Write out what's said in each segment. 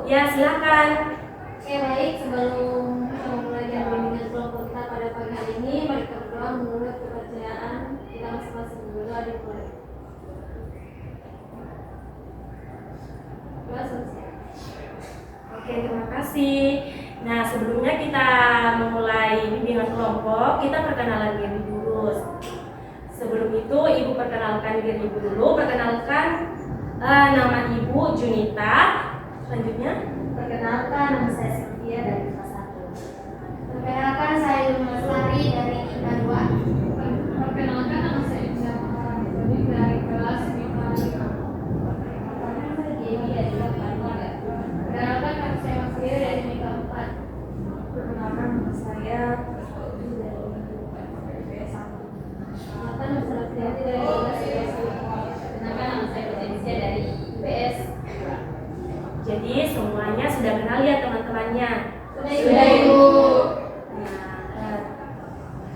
Ya, silakan. Oke, baik. Sebelum memulai bimbingan kelompok kita pada pagi hari ini, mari kita berdoa menurut kepercayaan kita masing-masing. Berdoa dimulai. Doa selesai. Oke, terima kasih. Nah, sebelumnya kita memulai bimbingan kelompok, kita perkenalan diri dulu. Sebelum itu, Ibu perkenalkan diri Ibu dulu. Perkenalkan nama Ibu Junita. Selanjutnya, Perkenalkan, nama saya Cynthia dari kelas 1. Perkenalkan, saya Yuni Lestari dari IPA 2. Perkenalkan, nama saya Indah Maharani dari kelas IPA 5. Perkenalkan, saya Dewi dari kelas 3. Perkenalkan, nama saya Mas Giri dari IPA 4. Perkenalkan, nama saya Udi dari IPS 1. Perkenalkan, nama saya Fianti dari kelas IPS 2. Perkenalkan, nama saya Patricia dari IPS 2. jadi semuanya sudah kenal ya teman-temannya. Sudah, Ibu. Nah,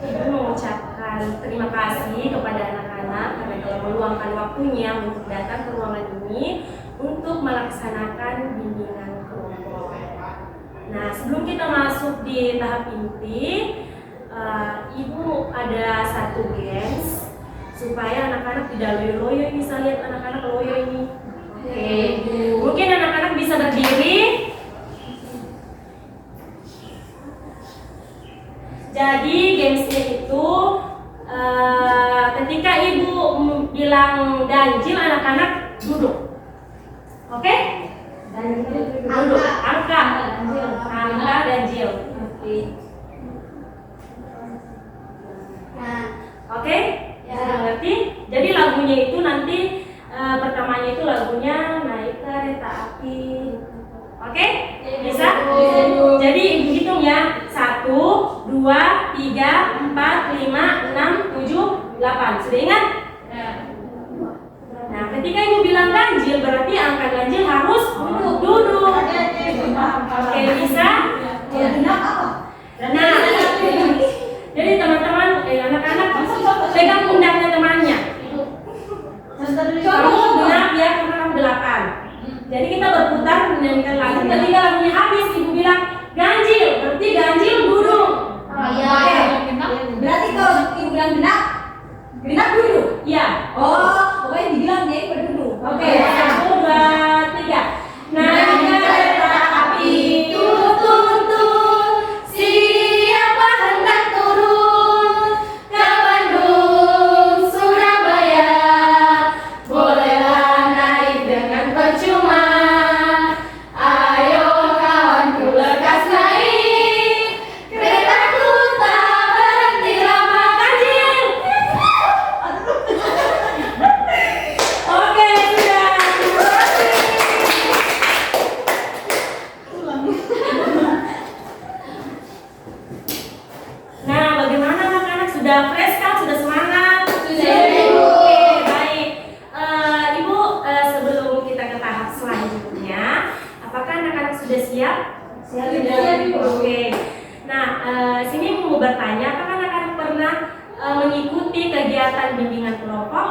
Ibu mengucapkan terima kasih kepada anak-anak karena telah meluangkan waktunya untuk datang ke ruangan ini untuk melaksanakan bimbingan kelompok. Nah, sebelum kita masuk di tahap inti, Ibu ada satu games supaya anak-anak tidak loyo-loyo. Bisa lihat anak-anak loyo ini. Oke, mungkin anak-anak bisa berdiri. Jadi gamesnya itu ketika Ibu bilang ganjil, anak-anak duduk. Oke? Duduk. Angka ganjil. Oke. Nah, Oke? Ya. Sudah ngerti? Jadi lagunya itu nanti pertamanya itu lagunya Naik Kereta Api. Oke? Bisa? Jadi Ibu hitung ya. 1, 2, 3, 4, 5, 6, 7, 8. Sudah ingat? Nah, ketika Ibu bilang ganjil, berarti angka ganjil harus duduk. Oke, bisa? Nah, jadi teman-teman, anak-anak pegang pundaknya temannya. Kamu genap ya, karena kamu 8. Jadi kita berputar menyanyikan lagu. Ketika lagunya habis, Ibu bilang ganjil, berarti ganjil duduk. Oke. Berarti kalau ibu bilang genap duduk. Iya. Oh, pokoknya dibilang dia berduduk. Oke, 1, 2, 3. Naik kereta api tuntun, siapa hendak turun ke Bandung, Surabaya, bolehlah naik dengan percuma. Ayo kawanku lekas naik, keretaku tak berhenti lama. Ganjil. Oke, sudah. Nah, bagaimana anak-anak? Sudah fresh kan? Sudah semangat? Sudah, Ibu. Oke, baik. Ibu, sebelum kita ke tahap selanjutnya, apakah anak-anak sudah siap? Siap, Ibu. Oke. Nah, sini Ibu mau bertanya, apakah anak-anak pernah mengikuti kegiatan bimbingan kelompok?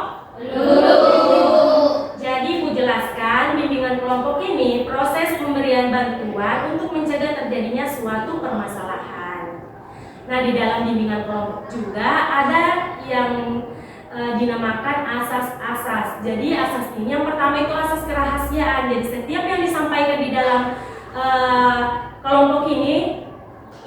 Jadi Ibu jelaskan, bimbingan kelompok ini proses pemberian bantuan untuk mencegah terjadinya suatu permasalahan. Nah, di dalam bimbingan kelompok juga ada yang dinamakan asas-asas. Jadi asas ini yang pertama itu asas kerahasiaan. Jadi setiap yang disampaikan di dalam kelompok ini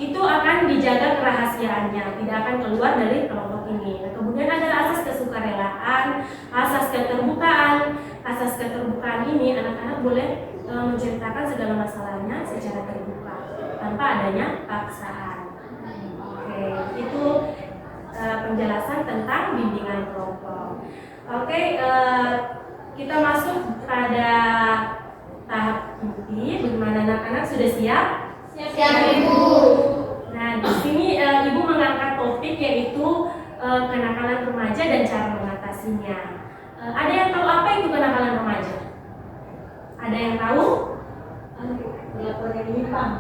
itu akan dijaga kerahasiaannya, tidak akan keluar dari kelompok ini. Nah, kemudian ada asas kesukarelaan, asas keterbukaan. Asas keterbukaan ini anak-anak boleh menceritakan segala masalahnya secara terbuka tanpa adanya paksaan. Oke, itu penjelasan tentang bimbingan kelompok. Oke, kita masuk pada tahap inti. Bagaimana anak-anak sudah siap? Siap, Ibu. Nah, di sini Ibu mengangkat topik yaitu kenakalan remaja dan cara mengatasinya. Ada yang tahu apa itu kenakalan remaja? Ada yang tahu? Kelakuan yang menyimpang.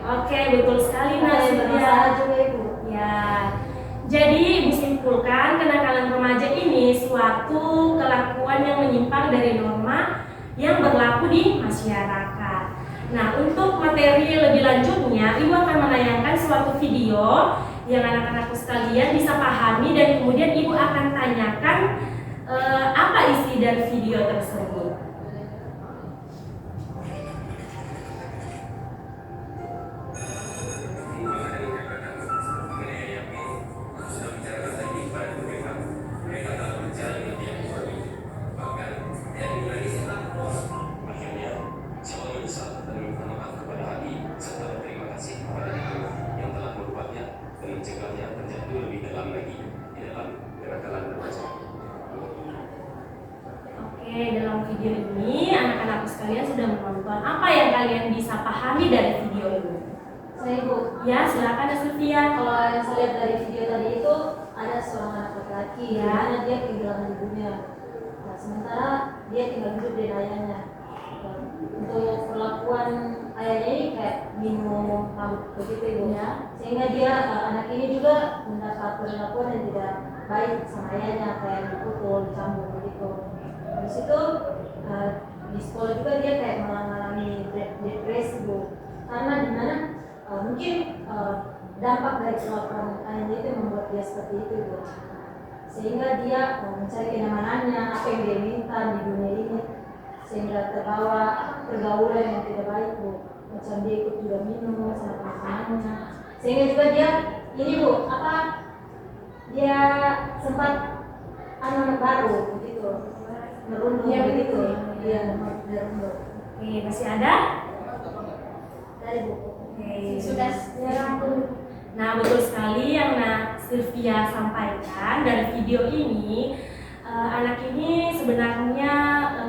Oke, betul sekali Mas. Bermasalah juga ibu. Ya. Jadi Ibu simpulkan kenakalan remaja ini suatu kelakuan yang menyimpang dari norma yang berlaku di masyarakat. Nah, untuk materi lebih lanjutnya, Ibu akan menayangkan suatu video yang anak-anakku sekalian bisa pahami dan kemudian Ibu akan tanyakan apa isi dari video tersebut. Mencegahnya terjadi lebih dalam lagi di dalam kenakalan remaja. Oke, dalam video ini anak-anak sekalian sudah menonton. Apa yang kalian bisa pahami dari video ini? Saya Ibu. Ya, silakan Sylvia. Kalau yang saya lihat dari video tadi itu ada seorang anak laki-laki Ya. di mana dia kehilangan ibunya. Nah, sementara dia tinggal hidup dengan ayahnya. Nah, untuk perlakuan ayahnya ini kayak minum mabuk begitu Ibu. Ya. Sehingga dia anak ini juga mendapat perlakuan yang tidak baik sama ayahnya, kayak dipukul, dicambuk begitu. Habis itu di sekolah juga dia kayak mengalami depresi Bu. Karena di mana mungkin dampak dari perlakuan ayahnya itu membuat dia seperti itu Bu. Sehingga dia mencari kenyamanannya, apa yang dia minta di dunia ini, sehingga terbawa pergaulan yang tidak baik Bu. Macam dia ikut juga minum sama teman-temannya, sehingga juga dia ini Bu, dia sempat anak baru begitu, merunduk Iya, begitu, betul. dia merunduk Oke, masih ada? dari Bu. Oke. Sudah dirangkum. Nah, betul sekali yang Sylvia sampaikan dari video ini. Anak ini sebenarnya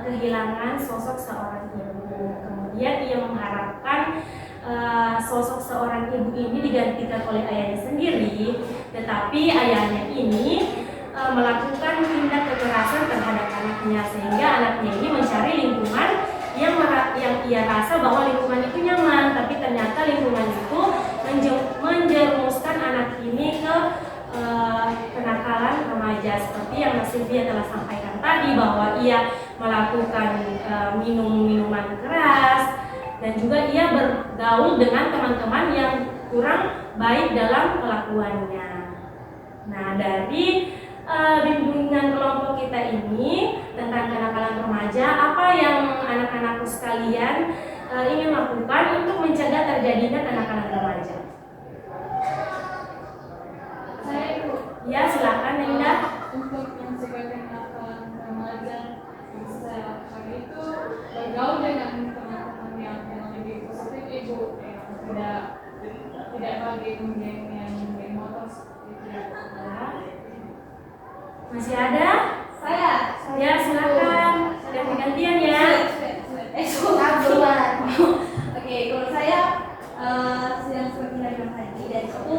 kehilangan sosok seorang ibu. Kemudian ia mengharapkan sosok seorang ibu ini digantikan oleh ayahnya sendiri, tetapi ayahnya ini melakukan tindak kekerasan terhadap anaknya, sehingga anaknya ini mencari lingkungan yang ia rasa bahwa lingkungan itu nyaman, tapi ternyata lingkungan itu menjerumuskan anak ini ke kenakalan remaja, seperti yang Mas Sylvia telah sampaikan tadi, bahwa ia melakukan minum minuman keras dan juga ia bergaul dengan teman-teman yang kurang baik dalam kelakuannya. Nah, dari bimbingan kelompok kita ini tentang kenakalan remaja, apa yang anak-anakku sekalian ingin lakukan untuk mencegah terjadinya kenakalan remaja? Saya Ibu. Ya, silakan Linda. Untuk mencegah kenakalan remaja yang saya lakukan itu bergaul dengan teman-teman yang lebih positif Ibu, yang tidak lagi geng yang geng motor seperti itu. Masih ada? Saya Ya, silakan. Ganti-gantian ya. duluan. Oke, kalau saya sedang seperti dari Mas Haji, dan itu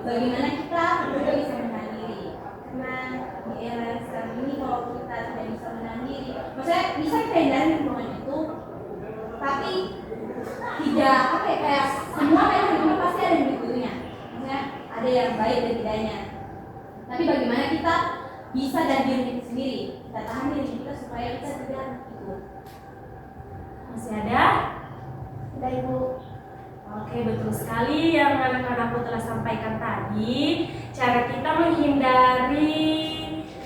bagaimana kita juga bisa menahan diri. Karena di era sekarang ini kalau kita tidak bisa menahan diri, maksudnya bisa kita hindari lingkungan itu, tapi tidak kayak semua lingkungan pasti ada yang berguna. Maksudnya ada yang baik dan tidaknya. Tapi bagaimana kita bisa dari diri kita sendiri, kita tahan diri kita supaya kita tidak ikut. Masih ada? Sudah Ibu. Oke, betul sekali yang anak-anakku telah sampaikan tadi. Cara kita menghindari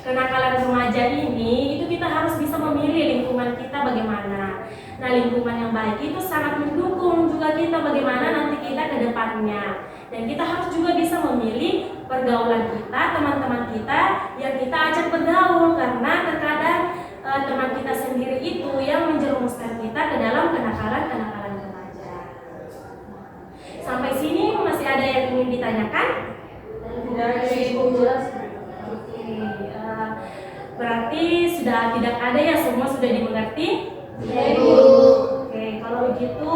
kenakalan remaja ini, itu kita harus bisa memilih lingkungan kita bagaimana. Nah, lingkungan yang baik itu sangat mendukung juga kita bagaimana nanti kita ke depannya. Dan kita harus juga bisa memilih pergaulan kita, teman-teman kita yang kita ajak bergaul, karena terkadang teman kita sendiri itu yang menjerumuskan kita ke dalam kenakalan-kenakalan remaja. Sampai sini masih ada yang ingin ditanyakan? Dari Ibu jelas. Oke, berarti sudah tidak ada ya, semua sudah dimengerti? Ya Ibu. Oke, kalau begitu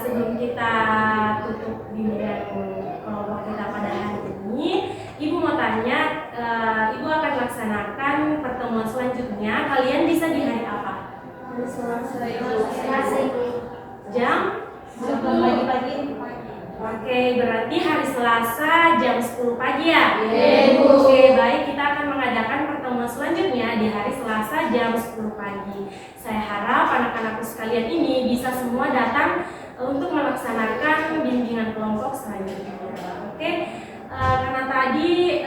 sebelum kita tutup bimbingan kelompok kita pada hari ini, Ibu mau tanya, Ibu akan laksanakan pertemuan selanjutnya. Kalian bisa di hari apa? Selasa Ibu. Jam? Pagi-pagi. Oke, berarti hari Selasa jam 10 pagi ya? Iya, Ibu. Oke, baik, kita akan mengadakan pertemuan selanjutnya di hari Selasa jam 10 pagi. Saya harap anak-anakku sekalian ini bisa semua datang untuk melaksanakan bimbingan kelompok selanjutnya. Oke, karena tadi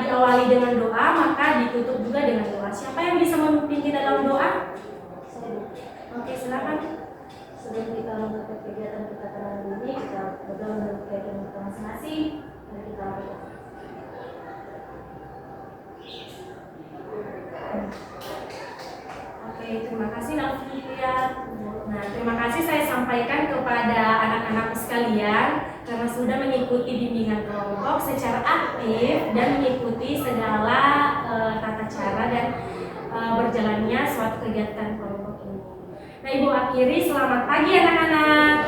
diawali dengan doa, maka ditutup juga dengan doa. Siapa yang bisa memimpin di dalam doa? Oke, silakan. Sebelum kita menutup kegiatan kita pada hari ini, kita berdoa menurut kegiatan kita masing-masing. Mari kita berdoa. Oke, terima kasih Nafia. Nah, terima kasih saya sampaikan kepada anak-anak sekalian karena sudah mengikuti bimbingan kelompok secara aktif dan mengikuti segala tata cara dan berjalannya suatu kegiatan kelompok ini. Nah, Ibu akhiri, selamat pagi anak-anak.